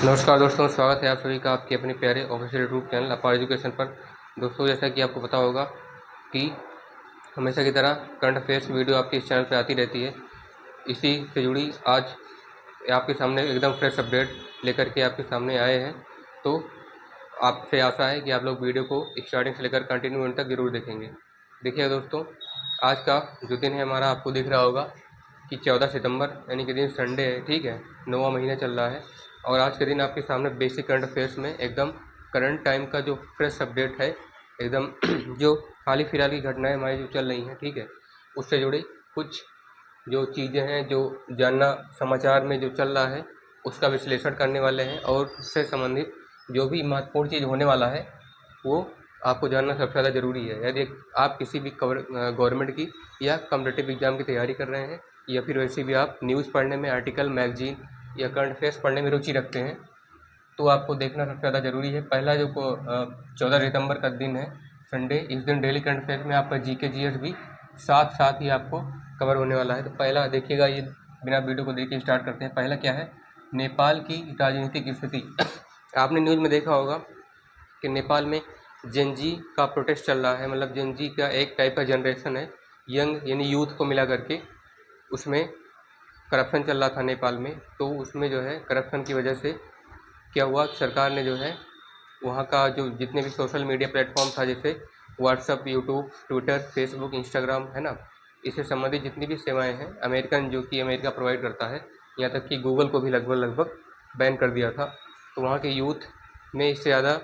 नमस्कार दोस्तों, स्वागत है आप सभी का आपके अपने प्यारे ऑफिशियल यूट्यूब चैनल अपार एजुकेशन पर। दोस्तों, जैसा कि आपको पता होगा कि हमेशा की तरह करंट अफेयर्स की वीडियो आपके इस चैनल पर आती रहती है। इसी से जुड़ी आज आपके सामने एकदम फ्रेश अपडेट लेकर के आपके सामने आए हैं। तो आपसे आशा है कि आप लोग वीडियो को स्टार्टिंग से लेकर कंटिन्यू एंड तक जरूर देखेंगे। देखिए दोस्तों, आज का जो दिन है हमारा आपको दिख रहा होगा कि 14 सितंबर यानी कि दिन संडे है। ठीक है, 9वां महीना चल रहा है और आज के दिन आपके सामने बेसिक करंट अफेयर्स में एकदम करंट टाइम का जो फ्रेश अपडेट है, एकदम जो हाल ही फिलहाल की घटनाएं हमारी जो चल रही हैं, ठीक है, उससे जुड़ी कुछ जो चीज़ें हैं, जो जानना समाचार में जो चल रहा है उसका विश्लेषण करने वाले हैं और उससे संबंधित जो भी महत्वपूर्ण चीज़ होने वाला है वो आपको जानना सबसे ज़्यादा ज़रूरी है। यदि आप किसी भी गवर्नमेंट की या कॉम्पिटिटिव एग्ज़ाम की तैयारी कर रहे हैं या फिर वैसे भी आप न्यूज़ पढ़ने में, आर्टिकल, मैगजीन या करंट अफेयर्स पढ़ने में रुचि रखते हैं, तो आपको देखना सबसे ज़्यादा ज़रूरी है। पहला जो 14 सितंबर का दिन है, संडे, इस दिन डेली करंट अफेयर्स में आपका जीके जीएस भी साथ साथ ही आपको कवर होने वाला है। तो पहला देखिएगा, ये बिना वीडियो को देख के स्टार्ट करते हैं। पहला क्या है, नेपाल की राजनीतिक स्थिति। आपने न्यूज़ में देखा होगा कि नेपाल में जेनजी का प्रोटेस्ट चल रहा है। मतलब जेनजी का एक टाइप का जनरेशन है, यंग यानी यूथ को मिला करके। उसमें करप्शन चल रहा था नेपाल में, तो उसमें जो है करप्शन की वजह से क्या हुआ, सरकार ने जो है वहाँ का जो जितने भी सोशल मीडिया प्लेटफॉर्म था, जैसे WhatsApp, YouTube, Twitter, Facebook, Instagram, है ना, इससे संबंधित जितनी भी सेवाएं हैं अमेरिकन, जो कि अमेरिका प्रोवाइड करता है, यहाँ तक कि गूगल को भी लगभग लगभग बैन कर दिया था। तो वहाँ के यूथ में इससे ज़्यादा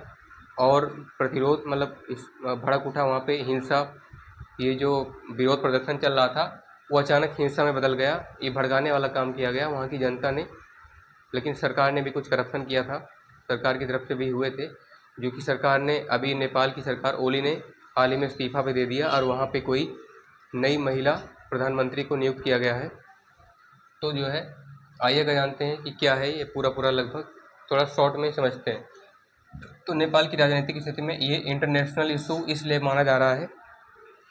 और प्रतिरोध, मतलब इस भड़क उठा वहाँ पे हिंसा। ये जो विरोध प्रदर्शन चल रहा था वो अचानक हिंसा में बदल गया। ये भड़काने वाला काम किया गया वहाँ की जनता ने। लेकिन सरकार ने भी कुछ करप्शन किया था, सरकार की तरफ से भी हुए थे, जो कि सरकार ने अभी, नेपाल की सरकार ओली ने हाल ही में इस्तीफा भी दे दिया और वहाँ पे कोई नई महिला प्रधानमंत्री को नियुक्त किया गया है। तो जो है, आइएगा जानते हैं कि क्या है ये पूरा लगभग थोड़ा शॉर्ट में समझते हैं। तो नेपाल की राजनीतिक स्थिति में ये इंटरनेशनल इशू इसलिए माना जा रहा है,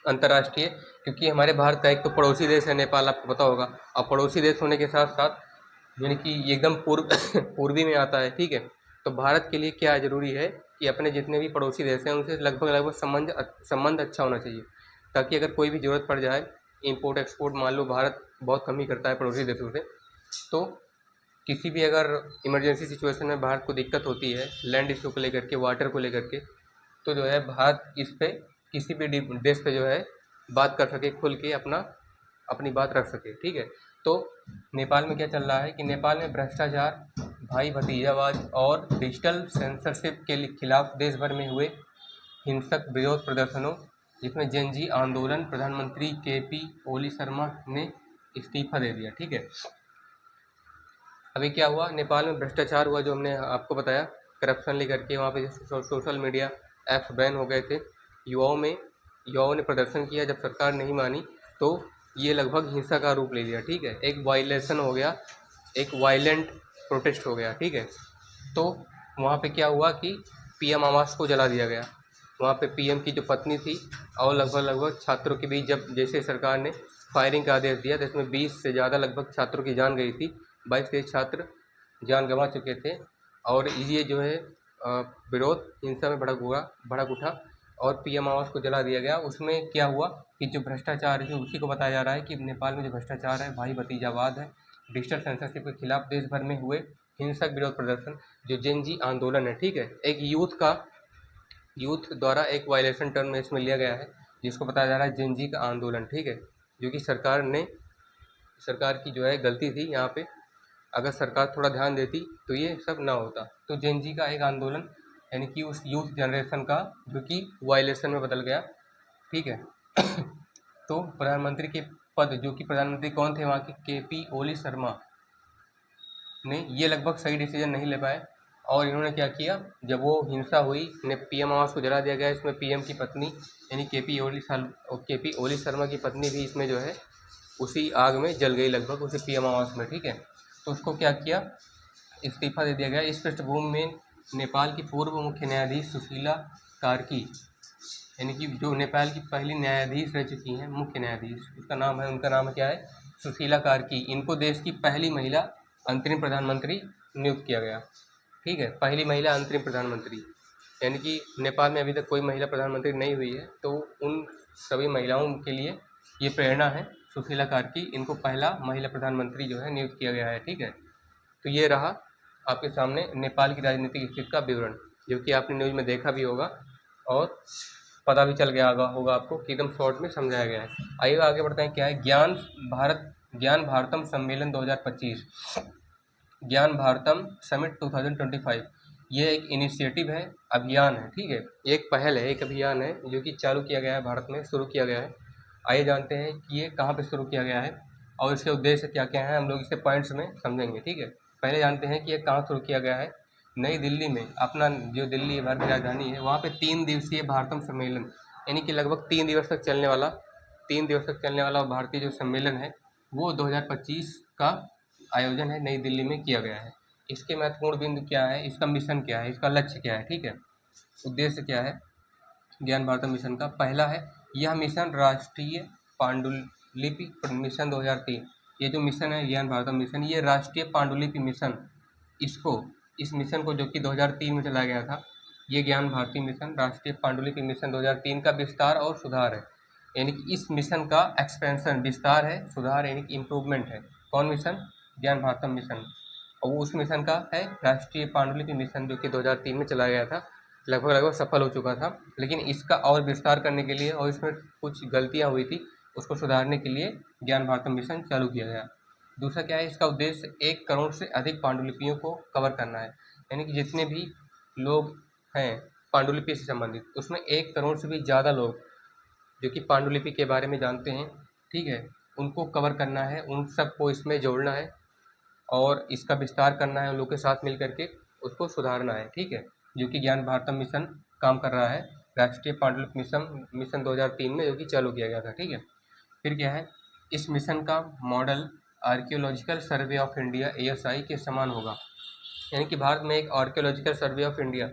अंतर्राष्ट्रीय, क्योंकि हमारे भारत का एक तो पड़ोसी देश है नेपाल, आपको पता होगा। और पड़ोसी देश होने के साथ साथ यानी कि ये एकदम पूर्व पूर्वी में आता है, ठीक है। तो भारत के लिए क्या ज़रूरी है कि अपने जितने भी पड़ोसी देश हैं उनसे लगभग लगभग संबंध अच्छा होना चाहिए, ताकि अगर कोई भी ज़रूरत पड़ जाए, इंपोर्ट एक्सपोर्ट, मान लो भारत बहुत कम ही करता है पड़ोसी देशों से, तो किसी भी अगर इमरजेंसी सिचुएशन में भारत को दिक्कत होती है, लैंड इशू को लेकर के, वाटर को लेकर के, तो जो है भारत इस पे किसी भी देश पे जो है बात कर सके, खुल के अपनी बात रख सके, ठीक है। तो नेपाल में क्या चल रहा है कि नेपाल में भ्रष्टाचार, भाई भतीजावाद और डिजिटल सेंसरशिप के खिलाफ देश भर में हुए हिंसक विरोध प्रदर्शनों, जिसमें जेनजी आंदोलन, प्रधानमंत्री केपी ओली शर्मा ने इस्तीफा दे दिया, ठीक है। अभी क्या हुआ, नेपाल में भ्रष्टाचार हुआ, जो हमने आपको बताया, करप्शन लेकर के वहाँ पे सोशल मीडिया ऐप्स बैन हो गए थे। युवाओं ने प्रदर्शन किया, जब सरकार नहीं मानी तो ये लगभग हिंसा का रूप ले लिया, ठीक है। एक वायलेशन हो गया, एक वायलेंट प्रोटेस्ट हो गया, ठीक है। तो वहाँ पे क्या हुआ कि पीएम आवास को जला दिया गया। वहाँ पे पीएम की जो पत्नी थी और लगभग लगभग छात्रों के बीच जब जैसे सरकार ने फायरिंग का आदेश दिया, तो इसमें 20 से ज़्यादा लगभग छात्रों की जान गई थी। 22-23 छात्र जान गंवा चुके थे। और ये जो है विरोध हिंसा में भड़क उठा और पीएम आवास को जला दिया गया। उसमें क्या हुआ कि जो भ्रष्टाचार है उसी को बताया जा रहा है कि नेपाल में जो भ्रष्टाचार है, भाई भतीजावाद है, डिजिटल सेंसरशिप के खिलाफ देश भर में हुए हिंसक विरोध प्रदर्शन, जो जेनजी आंदोलन है, ठीक है, एक यूथ द्वारा एक वायलेशन टर्म में इसमें लिया गया है, जिसको बताया जा रहा है जेनजी का आंदोलन, ठीक है। जो कि सरकार की जो है गलती थी यहाँ पे। अगर सरकार थोड़ा ध्यान देती तो ये सब ना होता। तो जेनजी का एक आंदोलन, यानी कि उस यूथ जनरेशन का जो कि वायलेशन में बदल गया, ठीक है। तो प्रधानमंत्री के पद, जो कि प्रधानमंत्री कौन थे वहाँ के, केपी ओली शर्मा ने ये लगभग सही डिसीजन नहीं ले पाए। और इन्होंने क्या किया, जब वो हिंसा हुई, ने पीएम आवास को जला दिया गया। इसमें पीएम की पत्नी यानी केपी ओली शर्मा की पत्नी भी इसमें जो है उसी आग में जल गई, लगभग उसी पीएम आवास में, ठीक है। तो उसको क्या किया, इस्तीफा दे दिया गया। इस पृष्ठभूमि में नेपाल की पूर्व मुख्य न्यायाधीश सुशीला कार्की, यानी कि जो नेपाल की पहली न्यायाधीश रह चुकी हैं, मुख्य न्यायाधीश, उनका नाम क्या है, सुशीला कार्की। इनको देश की पहली महिला अंतरिम प्रधानमंत्री नियुक्त किया गया। ठीक है, पहली महिला अंतरिम प्रधानमंत्री, यानी कि नेपाल में अभी तक कोई महिला प्रधानमंत्री नहीं हुई है, तो उन सभी महिलाओं के लिए ये प्रेरणा है सुशीला कार्की, इनको पहला महिला प्रधानमंत्री जो है नियुक्त किया गया है। ठीक है, तो ये रहा आपके सामने नेपाल की राजनीतिक स्थिति का विवरण, जो कि आपने न्यूज़ में देखा भी होगा और पता भी चल गया होगा आपको कि एकदम शॉर्ट में समझाया गया है। आइए आगे बढ़ते हैं, क्या है ज्ञान भारतम सम्मेलन 2025, ज्ञान भारतम समिट 2025। ये एक इनिशिएटिव है, अभियान है। ठीक है, एक पहल है, एक अभियान है जो कि चालू किया गया है, भारत में शुरू किया गया है। आइए जानते हैं कि ये कहाँ पे शुरू किया गया है और इसके उद्देश्य क्या क्या है, हम लोग इसे पॉइंट्स में समझेंगे। ठीक है, पहले जानते हैं कि ये कहाँ शुरू किया गया है। नई दिल्ली में, अपना जो दिल्ली भारत की राजधानी है, वहाँ पे 3 दिवसीय भारतम सम्मेलन, यानी कि लगभग 3 दिवस तक चलने वाला भारतीय जो सम्मेलन है वो 2025 का आयोजन है, नई दिल्ली में किया गया है। इसके महत्वपूर्ण बिंदु क्या है, इसका मिशन क्या है, इसका लक्ष्य क्या है, ठीक है, उद्देश्य क्या है ज्ञान भारत मिशन का। पहला है, यह मिशन राष्ट्रीय पांडुलिपि मिशन 2003। ये जो मिशन है ज्ञान भारत मिशन, ये राष्ट्रीय पांडुलिपि मिशन, इस मिशन को जो कि 2003 में चलाया गया था, ये ज्ञान भारती मिशन राष्ट्रीय पांडुलिपि मिशन 2003 का विस्तार और सुधार है। यानी कि इस मिशन का एक्सपेंशन, विस्तार है, सुधार यानी कि इम्प्रूवमेंट है। कौन मिशन? ज्ञान भारतम मिशन। और वो उस मिशन का है राष्ट्रीय पांडुलिपि मिशन, जो कि 2003 में चलाया गया था, लगभग सफल हो चुका था। लेकिन इसका और विस्तार करने के लिए और इसमें कुछ गलतियां हुई थी, उसको सुधारने के लिए ज्ञान भारतम मिशन चालू किया गया। दूसरा क्या है, इसका उद्देश्य 1 करोड़ से अधिक पांडुलिपियों को कवर करना है। यानी कि जितने भी लोग हैं पांडुलिपि से संबंधित, उसमें 1 करोड़ से भी ज़्यादा लोग जो कि पांडुलिपि के बारे में जानते हैं, ठीक है, उनको कवर करना है, उन सबको इसमें जोड़ना है और इसका विस्तार करना है, उन लोग के साथ मिल करके उसको सुधारना है। ठीक है, जो कि ज्ञान भारतम मिशन काम कर रहा है, राष्ट्रीय पांडुलिपि मिशन 2003 में, जो कि चालू किया गया था। ठीक है, फिर क्या है, इस मिशन का model archaeological survey of India ASI के समान होगा। यानी कि भारत में एक आर्कियोलॉजिकल सर्वे ऑफ इंडिया,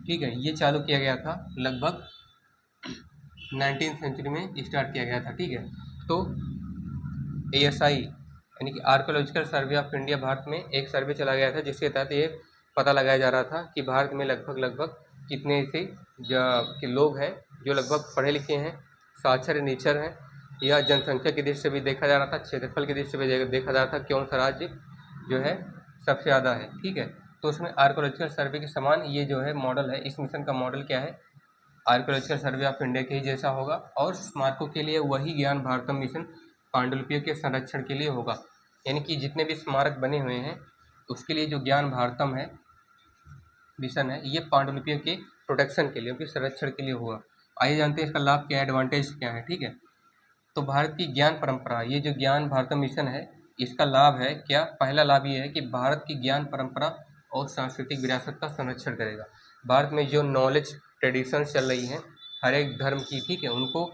ठीक है, ये चालू किया गया था, लगभग 19वीं सेंचुरी में स्टार्ट किया गया था। ठीक है, तो ASI यानी कि archaeological survey of India, Bharat में एक सर्वे चला गया था जिसके तहत ये पता लगाया जा रहा था कि भारत में लगभग कितने ऐसे के लोग हैं जो लगभग पढ़े लिखे हैं, साक्षर निरक्षर हैं, या जनसंख्या की दृष्टि से भी देखा जा रहा था, क्षेत्रफल की दृष्टि से भी देखा जा रहा था कौन सा राज्य जो है सबसे ज़्यादा है। ठीक है, तो उसमें आर्कियोलॉजिकल सर्वे के समान ये जो है मॉडल है, इस मिशन का मॉडल क्या है, आर्कियोलॉजिकल सर्वे ऑफ इंडिया के ही जैसा होगा, और स्मारकों के लिए वही ज्ञान भारतम मिशन पांडुलिपियों के संरक्षण के लिए होगा। यानी कि जितने भी स्मारक बने हुए हैं उसके लिए जो ज्ञान भारतम है मिशन है, ये पांडुलिपियों के प्रोटेक्शन के लिए, उनके संरक्षण के लिए होगा। आइए जानते हैं इसका लाभ क्या है, एडवांटेज क्या है। ठीक है, तो भारत की ज्ञान परंपरा, ये जो ज्ञान भारतम मिशन है, इसका लाभ है क्या, पहला लाभ ये है कि भारत की ज्ञान परंपरा और सांस्कृतिक विरासत का संरक्षण करेगा। भारत में जो नॉलेज ट्रेडिशंस चल रही हैं हर एक धर्म की, ठीक है, उनको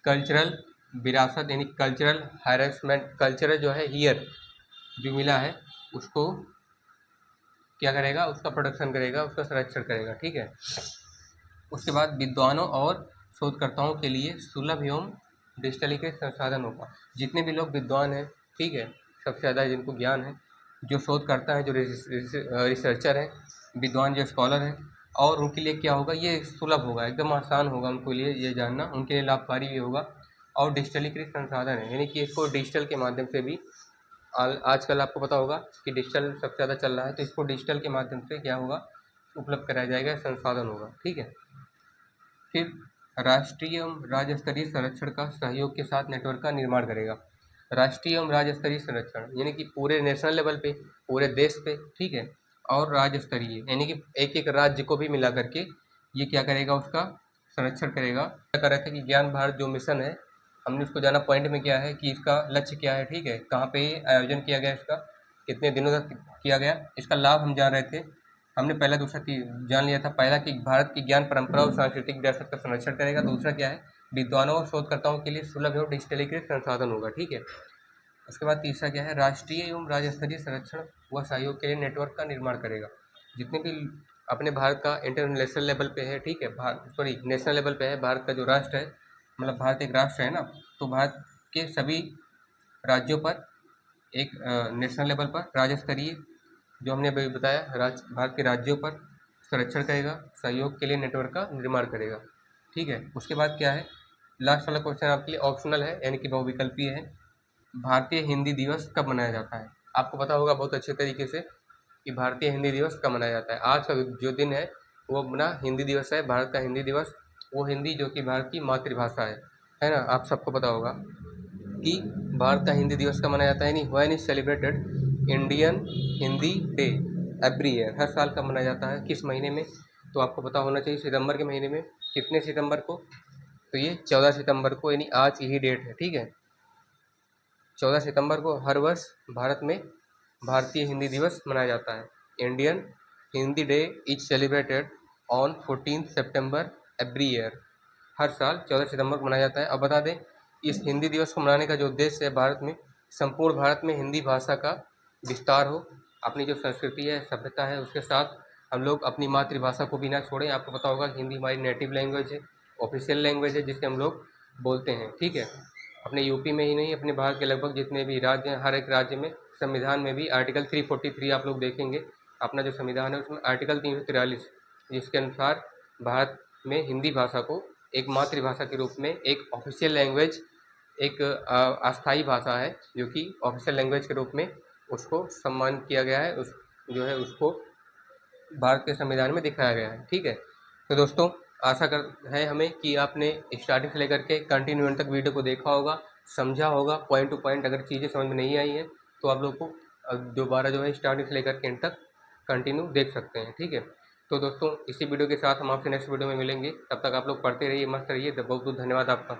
कल्चरल विरासत यानी कल्चरल हैरेसमेंट, कल्चरल जो है हियर जो मिला है उसको क्या करेगा, उसका प्रोटेक्शन करेगा, उसका संरक्षण करेगा। ठीक है, उसके बाद विद्वानों और शोधकर्ताओं के लिए सुलभ एवं डिजिटलीकृत संसाधन होगा। जितने भी लोग विद्वान हैं, ठीक है, सबसे ज़्यादा जिनको ज्ञान है, जो शोधकर्ता हैं, जो रिसर्चर हैं, विद्वान जो स्कॉलर हैं, और उनके लिए क्या होगा, ये सुलभ होगा, एकदम आसान होगा उनके लिए ये जानना, उनके लिए लाभकारी भी होगा। और डिजिटलीकृत संसाधन है, यानी कि इसको डिजिटल के माध्यम से भी आजकल आपको पता होगा कि डिजिटल सबसे ज़्यादा चल रहा है, तो इसको डिजिटल के माध्यम से क्या होगा, उपलब्ध कराया जाएगा, संसाधन होगा। ठीक है, फिर राष्ट्रीय एवं राज्य स्तरीय संरक्षण का सहयोग के साथ नेटवर्क का निर्माण करेगा। राष्ट्रीय एवं राज्य स्तरीय संरक्षण यानी कि पूरे नेशनल लेवल पे, पूरे देश पे, ठीक है, और राज्य स्तरीय यानी कि एक एक राज्य को भी मिला करके ये क्या करेगा, उसका संरक्षण करेगा। क्या कर रहे थे कि ज्ञान भारत जो मिशन है, हमने उसको जाना पॉइंट में क्या है कि इसका लक्ष्य क्या है, ठीक है, कहाँ पे आयोजन किया गया, इसका कितने दिनों तक किया गया, इसका लाभ हम जान रहे थे। हमने पहला दूसरा जान लिया था, पहला कि भारत की ज्ञान परंपरा और सांस्कृतिक विरासत का संरक्षण करेगा। दूसरा क्या है, विद्वानों और शोधकर्ताओं के लिए सुलभ एवं डिजिटलीकृत संसाधन होगा। ठीक है, उसके बाद तीसरा क्या है, राष्ट्रीय एवं राज्य स्तरीय संरक्षण व सहयोग के लिए नेटवर्क का निर्माण करेगा। जितने भी अपने भारत का इंटरनेशनल लेवल पे है, ठीक है, नेशनल लेवल पे है, भारत का जो राष्ट्र है, मतलब भारत एक राष्ट्र है ना, तो भारत के सभी राज्यों पर एक नेशनल लेवल पर राज्य स्तरीय जो हमने अभी बताया, भारत के राज्यों पर संरक्षण करेगा, सहयोग के लिए नेटवर्क का निर्माण करेगा। ठीक है, उसके बाद क्या है, लास्ट वाला क्वेश्चन आपके लिए ऑप्शनल है, यानी कि बहुविकल्पीय है। भारतीय हिंदी दिवस कब मनाया जाता है? आपको पता होगा बहुत अच्छे तरीके से कि भारतीय हिंदी दिवस कब मनाया जाता है। आज का जो दिन है वो अपना हिंदी दिवस है, भारत का हिंदी दिवस। वो हिंदी जो कि भारत की मातृभाषा है ना। आप सबको पता होगा कि भारत का हिंदी दिवस कब मनाया जाता है, नहीं when is celebrated Indian Hindi day every year. हर साल कब मनाया जाता है, किस महीने में? तो आपको पता होना चाहिए, सितंबर के महीने में। कितने सितंबर को? तो ये 14 सितंबर को, यानी आज की ही डेट है। ठीक है, 14 सितंबर को हर वर्ष भारत में भारतीय हिंदी दिवस मनाया जाता है। Indian Hindi day is celebrated on 14 September every year. हर साल 14 सितंबर को मनाया जाता है। अब बता दें, इस हिंदी दिवस को मनाने का जो उद्देश्य है, भारत में, संपूर्ण भारत में हिंदी भाषा का विस्तार हो। अपनी जो संस्कृति है, सभ्यता है, उसके साथ हम लोग अपनी मातृभाषा को भी ना छोड़ें। आपको पता होगा कि हिंदी हमारी नेटिव लैंग्वेज है, ऑफिशियल लैंग्वेज है, जिससे हम लोग बोलते हैं। ठीक है, अपने यूपी में ही नहीं, अपने भारत के लगभग जितने भी राज्य हैं, हर एक राज्य में संविधान में भी आर्टिकल 343 आप लोग देखेंगे, अपना जो संविधान है उसमें आर्टिकल 343, जिसके अनुसार भारत में हिंदी भाषा को एक मातृभाषा के रूप में, एक ऑफिशियल लैंग्वेज, एक अस्थायी भाषा है जो कि ऑफिशियल लैंग्वेज के रूप में उसको सम्मान किया गया है, उस जो है उसको भारत के संविधान में दिखाया गया है। ठीक है, तो दोस्तों आशा कर है हमें कि आपने स्टार्टिंग से लेकर के कंटिन्यू एंड तक वीडियो को देखा होगा, समझा होगा पॉइंट टू पॉइंट। अगर चीज़ें समझ में नहीं आई हैं तो आप लोग को दोबारा जो है स्टार्टिंग से लेकर के एंड तक कंटिन्यू देख सकते हैं। ठीक है, तो दोस्तों इसी वीडियो के साथ हम आपसे नेक्स्ट वीडियो में मिलेंगे। तब तक आप लोग पढ़ते रहिए, मस्त रहिए। बहुत बहुत धन्यवाद आपका।